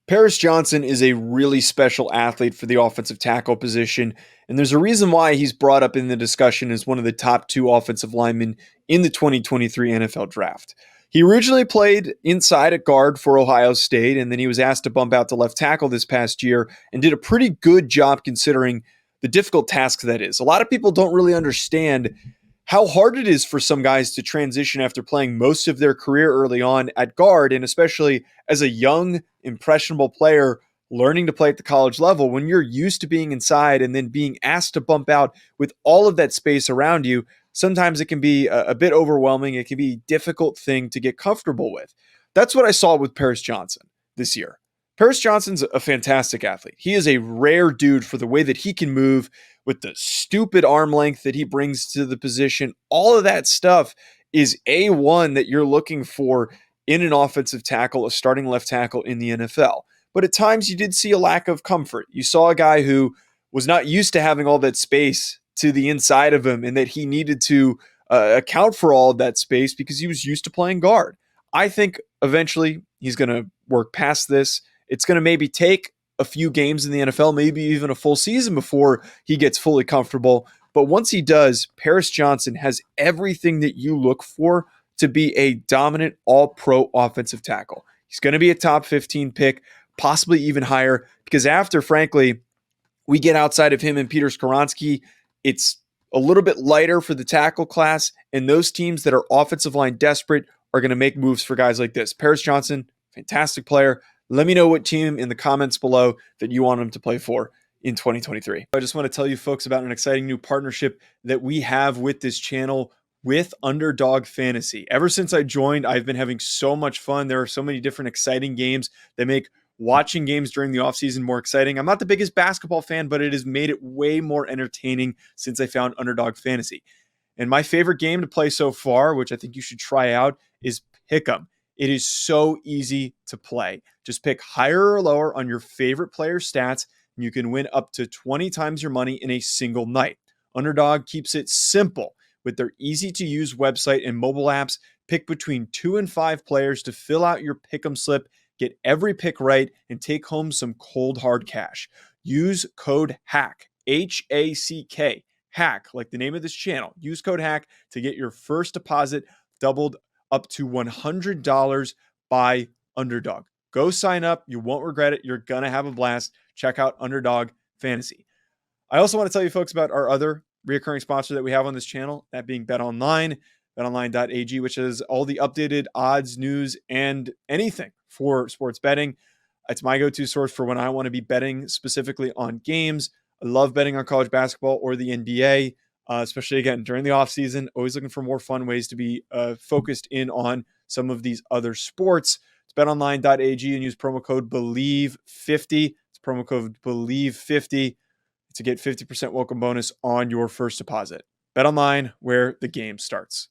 Paris Johnson is a really special athlete for the offensive tackle position, and there's a reason why he's brought up in the discussion as one of the top two offensive linemen in the 2023 NFL draft. He originally played inside at guard for Ohio State, and then he was asked to bump out to left tackle this past year and did a pretty good job considering the difficult task that is. A lot of people don't really understand how hard it is for some guys to transition after playing most of their career early on at guard, and especially as a young, impressionable player learning to play at the college level when you're used to being inside and then being asked to bump out with all of that space around you. Sometimes it can be a bit overwhelming. It can be a difficult thing to get comfortable with. That's what I saw with Paris Johnson this year. Paris Johnson's a fantastic athlete. He is a rare dude for the way that he can move with the stupid arm length that he brings to the position. All of that stuff is A1 that you're looking for in an offensive tackle, a starting left tackle in the NFL. But at times you did see a lack of comfort. You saw a guy who was not used to having all that space to the inside of him and that he needed to account for all of that space because he was used to playing guard. I think eventually he's going to work past this. It's going to maybe take a few games in the NFL, maybe even a full season before he gets fully comfortable. But once he does, Paris Johnson has everything that you look for to be a dominant all-pro offensive tackle. He's going to be a top 15 pick, possibly even higher, because after, frankly, we get outside of him and Peter Skoronski, it's a little bit lighter for the tackle class, and those teams that are offensive line desperate are going to make moves for guys like this. Paris Johnson, fantastic player. Let me know what team in the comments below that you want him to play for in 2023. I just want to tell you folks about an exciting new partnership that we have with this channel with Underdog Fantasy. Ever since I joined, I've been having so much fun. There are so many different exciting games that make watching games during the offseason more exciting. I'm not the biggest basketball fan, but it has made it way more entertaining since I found Underdog Fantasy. And my favorite game to play so far, which I think you should try out, is Pick'em. It is so easy to play. Just pick higher or lower on your favorite player's stats, and you can win up to 20 times your money in a single night. Underdog keeps it simple with their easy-to-use website and mobile apps. Pick between 2 and 5 players to fill out your Pick'em slip, get every pick right, and take home some cold hard cash. Use code HACK, H-A-C-K, HACK, like the name of this channel. Use code HACK to get your first deposit doubled up to $100 by Underdog. Go sign up. You won't regret it. You're going to have a blast. Check out Underdog Fantasy. I also want to tell you folks about our other recurring sponsor that we have on this channel, that being BetOnline, betonline.ag, which has all the updated odds, news, and anything for sports betting. It's my go-to source for when I want to be betting specifically on games. I love betting on college basketball or the NBA. Especially, again, during the offseason, always looking for more fun ways to be focused in on some of these other sports. It's betonline.ag and use promo code BELIEVE50. It's promo code BELIEVE50 to get 50% welcome bonus on your first deposit. BetOnline, where the game starts.